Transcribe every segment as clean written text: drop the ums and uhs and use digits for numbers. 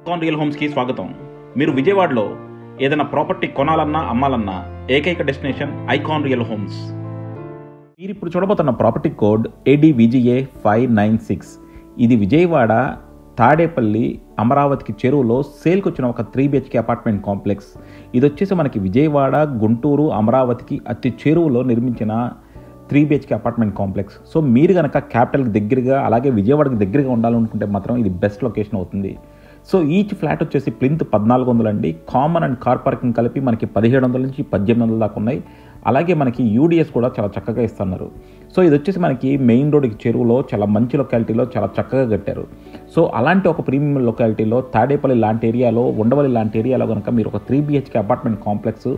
Icon real హోమ్స్కి స్వాగతం. మీరు విజయవాడలో ఏదైనా ప్రాపర్టీ కొనాలన్నా అమ్మాలన్నా ఏకైక డెస్టినేషన్ ఐకాన్ రియల్ హోమ్స్. మీరు ఇప్పుడు చూడబోతున్న ప్రాపర్టీ కోడ్ ADVGA 596. ఇది విజయవాడ తాడేపల్లి అమరావతికి చెరువులో సేల్కి వచ్చిన ఒక 3 BHK అపార్ట్మెంట్ కాంప్లెక్స్. ఇది వచ్చేసి మనకి విజయవాడ, గుంటూరు, అమరావతికి అతి చెరువులో నిర్మించిన 3 BHK అపార్ట్మెంట్ కాంప్లెక్స్. సో మీరు కనుక క్యాపిటల్కి దగ్గరగా అలాగే విజయవాడకి దగ్గరగా ఉండాలనుకుంటే మాత్రం ఇది బెస్ట్ లొకేషన్ అవుతుంది. సో ఈచ్ ఫ్లాట్ వచ్చేసి ప్లింత్ 1400 అండి. కామన్ అండ్ కార్ పార్కింగ్ కలిపి మనకి 1700 నుంచి 1800 దాకా ఉన్నాయి. అలాగే మనకి UDS కూడా చాలా చక్కగా ఇస్తున్నారు. సో ఇది వచ్చేసి మనకి మెయిన్ రోడ్కి చెరువులో చాలా మంచి లొకాలిటీలో చాలా చక్కగా కట్టారు. సో అలాంటి ఒక ప్రీమియం లొకాలిటీలో తాడేపల్లి లాంటి ఏరియాలో, ఉండవల్లి లాంటి ఏరియాలో కనుక మీరు ఒక 3 BHK అపార్ట్మెంట్ కాంప్లెక్స్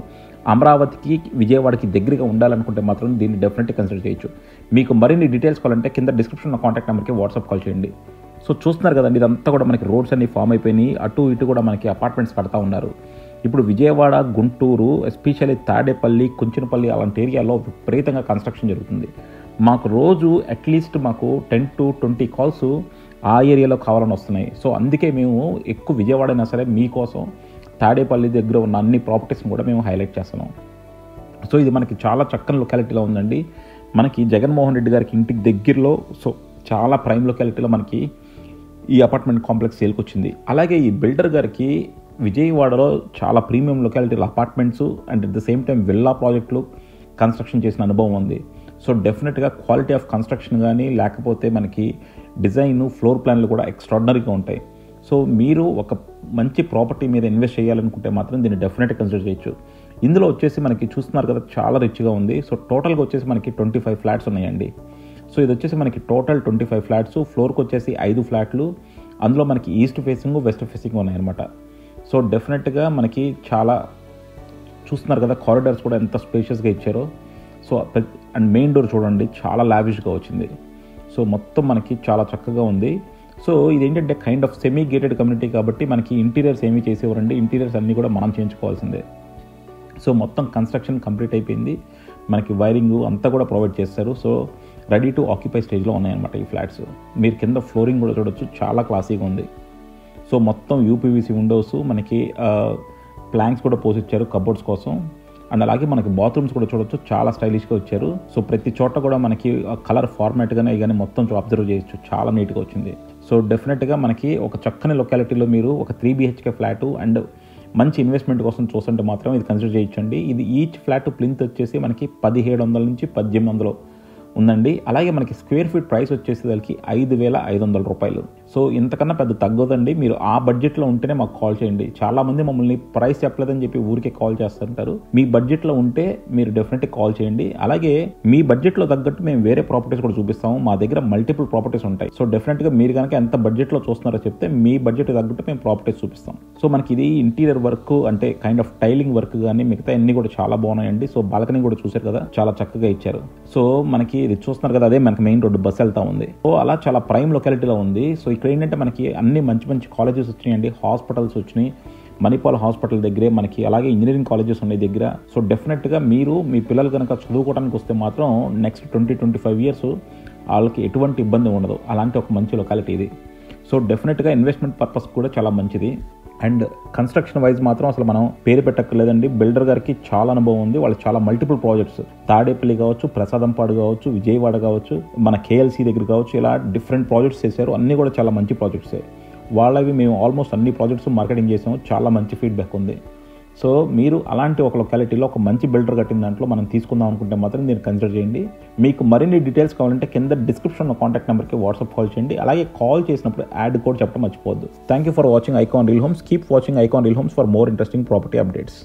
అమరావతికి విజయవాడకి దగ్గరగా ఉండాలనుకుంటే మాత్రం దీన్ని డెఫినెట్గా కన్సిడర్ చేయొచ్చు. మీకు మరిన్ని డీటెయిల్స్ కావాలంటే కింద డిస్క్రిప్షన్లో కాంటాక్ట్ నెంబర్కి వాట్సాప్ కాల్ చేయండి. సో చూస్తున్నారు కదండి, ఇదంతా కూడా మనకి రోడ్స్ అన్ని ఫామ్ అయిపోయినాయి. అటు ఇటు కూడా మనకి అపార్ట్మెంట్స్ కడతా ఉన్నారు. ఇప్పుడు విజయవాడ, గుంటూరు, ఎస్పెషల్లీ తాడేపల్లి, కుంచినపల్లి అలాంటి ఏరియాలో విపరీతంగా కన్స్ట్రక్షన్ జరుగుతుంది. మాకు రోజు అట్లీస్ట్ మాకు 10 to 20 కాల్స్ ఆ ఏరియాలో కావాలని వస్తున్నాయి. సో అందుకే మేము ఎక్కువ విజయవాడ అయినా సరే మీకోసం తాడేపల్లి దగ్గర ఉన్న అన్ని ప్రాపర్టీస్ని కూడా మేము హైలైట్ చేస్తున్నాం. సో ఇది మనకి చాలా చక్కని లొకాలిటీలో ఉందండి. మనకి జగన్మోహన్ రెడ్డి గారికి ఇంటికి దగ్గరలో, సో చాలా ప్రైమ్ లొకాలిటీలో మనకి ఈ అపార్ట్మెంట్ కాంప్లెక్స్ సేల్కి వచ్చింది. అలాగే ఈ బిల్డర్ గారికి విజయవాడలో చాలా ప్రీమియం లొకాలిటీలో apartments and at the same time villa ప్రాజెక్టులు కన్స్ట్రక్షన్ చేసిన అనుభవం ఉంది. సో డెఫినెట్గా క్వాలిటీ ఆఫ్ కన్స్ట్రక్షన్ కానీ లేకపోతే మనకి డిజైన్, ఫ్లోర్ ప్లాన్లు కూడా ఎక్స్ట్రాడినరీగా ఉంటాయి. సో మీరు ఒక మంచి ప్రాపర్టీ మీద ఇన్వెస్ట్ చేయాలనుకుంటే మాత్రం దీన్ని డెఫినెట్గా కన్సిడర్ చేయొచ్చు. ఇందులో వచ్చేసి మనకి చూస్తున్నారు కదా, చాలా రిచ్గా ఉంది. సో టోటల్గా వచ్చేసి మనకి 25 ఫ్లాట్స్ ఉన్నాయండి. సో ఇది వచ్చేసి మనకి టోటల్ 25 ఫ్లాట్స్, ఫ్లోర్కి వచ్చేసి 5 ఫ్లాట్లు. అందులో మనకి ఈస్ట్ ఫేసింగ్, వెస్ట్ ఫేసింగ్ ఉన్నాయన్నమాట. సో డెఫినెట్గా మనకి చాలా చూస్తున్నారు కదా, కారిడార్స్ కూడా ఎంత స్పేషియస్గా ఇచ్చారో. సో అండ్ మెయిన్ డోర్ చూడండి, చాలా లావిష్గా వచ్చింది. సో మొత్తం మనకి చాలా చక్కగా ఉంది. సో ఇదేంటంటే kind of semi gated community కాబట్టి మనకి ఇంటీరియర్స్ ఏమీ చేసేవారండి. ఇంటీరియర్స్ అన్నీ కూడా మనం చేయించుకోవాల్సిందే. సో మొత్తం కన్స్ట్రక్షన్ కంప్లీట్ అయిపోయింది. మనకి వైరింగ్ అంతా కూడా ప్రొవైడ్ చేస్తారు. సో రెడీ టు ఆక్యుపై స్టేజ్లో ఉన్నాయన్నమాట ఈ ఫ్లాట్స్. మీరు కింద ఫ్లోరింగ్ కూడా చూడొచ్చు, చాలా క్లాసీగా ఉంది. సో మొత్తం UPVC విండోస్, మనకి ప్లాంక్స్ కూడా పోసిచ్చారు కబోర్డ్స్ కోసం. అండ్ అలాగే మనకి బాత్రూమ్స్ కూడా చూడొచ్చు, చాలా స్టైలిష్గా వచ్చారు. సో ప్రతి చోట కూడా మనకి కలర్ ఫార్మాట్గానే కానీ మొత్తం అబ్జర్వ్ చేయొచ్చు, చాలా నీట్గా వచ్చింది. సో డెఫినెట్గా మనకి ఒక చక్కని లొకాలిటీలో మీరు ఒక 3 BHK ఫ్లాటు అండ్ మంచి ఇన్వెస్ట్మెంట్ కోసం చూస్తుంటే మాత్రం ఇది కన్సిడర్ చేయొచ్చండి. ఇది ఈచ్ ఫ్లాట్ ప్లింత్ వచ్చేసి మనకి 1700 నుంచి 1800 ఉందండి. అలాగే మనకి స్క్వేర్ ఫీట్ ప్రైస్ వచ్చేసి దానికి 5500 రూపాయలు. సో ఇంతకన్నా పెద్ద తగ్గదండి. మీరు ఆ బడ్జెట్లో ఉంటేనే మాకు కాల్ చేయండి. చాలామంది మమ్మల్ని ప్రైస్ చెప్పలేదని చెప్పి ఊరికే కాల్ చేస్తుంటారు. మీ బడ్జెట్లో ఉంటే మీరు డెఫినెట్గా కాల్ చేయండి. అలాగే మీ బడ్జెట్లో తగ్గట్టు మేము వేరే ప్రాపర్టీస్ కూడా చూపిస్తాము. మా దగ్గర మల్టిపుల్ ప్రాపర్టీస్ ఉంటాయి. సో డెఫినెట్గా మీరు కనుక ఎంత బడ్జెట్లో చూస్తున్నారో చెప్తే మీ బడ్జెట్ తగ్గట్టు మేము ప్రాపర్టీస్ చూపిస్తాం. సో మనకి ఇది ఇంటీరియర్ వర్క్ అంటే కైండ్ ఆఫ్ టైలింగ్ వర్క్ కానీ మిగతా అన్ని కూడా చాలా బాగున్నాయండి. సో బాల్కనీ కూడా చూసారు కదా, చాలా చక్కగా ఇచ్చారు. సో మనకి ఇది చూస్తున్నారు కదా, అదే మనకి మెయిన్ రోడ్డు బస్ వెళ్తా ఉంది. సో అలా చాలా ప్రైమ్ లొకాలిటీలో ఉంది. సో ఇక్కడ ఏంటంటే మనకి అన్ని మంచి మంచి కాలేజెస్ వచ్చినాయండి, హాస్పిటల్స్ వచ్చినాయి. మణిపాల్ హాస్పిటల్ దగ్గరే మనకి, అలాగే ఇంజనీరింగ్ కాలేజెస్ ఉన్నాయి దగ్గర. సో డెఫినెట్గా మీరు మీ పిల్లలు కనుక చదువుకోవడానికి వస్తే మాత్రం నెక్స్ట్ 20-25 ఇయర్స్ వాళ్ళకి ఎటువంటి ఇబ్బంది ఉండదు. అలాంటి ఒక మంచి లొకాలిటీ ఇది. సో డెఫినెట్గా ఇన్వెస్ట్మెంట్ పర్పస్ కూడా చాలా మంచిది. అండ్ కన్స్ట్రక్షన్ వైజ్ మాత్రం అసలు మనం పేరు పెట్టక్కర్లేదండి. బిల్డర్ గారికి చాలా అనుభవం ఉంది. వాళ్ళు చాలా మల్టిపుల్ ప్రాజెక్ట్స్, తాడేపల్లి కావచ్చు, ప్రసాదంపాడు కావచ్చు, విజయవాడ కావచ్చు, మన KLC దగ్గర కావచ్చు, ఇలా డిఫరెంట్ ప్రాజెక్ట్స్ చేశారు. అన్నీ కూడా చాలా మంచి ప్రాజెక్ట్సే వాళ్ళవి. మేము ఆల్మోస్ట్ అన్ని ప్రాజెక్ట్స్ మార్కెటింగ్ చేసాము. చాలా మంచి ఫీడ్బ్యాక్ ఉంది. సో మీరు అలాంటి ఒక లొకాలిటీలో ఒక మంచి బిల్డర్ కట్టిన దాంట్లో మనం తీసుకుందాం అనుకుంటే మాత్రం దీన్ని కన్సిడర్ చేయండి. మీకు మరిన్ని డీటెయిల్స్ కావాలంటే కింద డిస్క్రిప్షన్లో కాంటాక్ట్ నెంబర్కి వాట్సాప్ కాల్ చేయండి. అలాగే కాల్ చేసినప్పుడు యాడ్ కోడ్ చెప్పడం మర్చిపోవద్దు. Thank you for watching icon real homes. Keep watching icon real homes for more interesting property updates.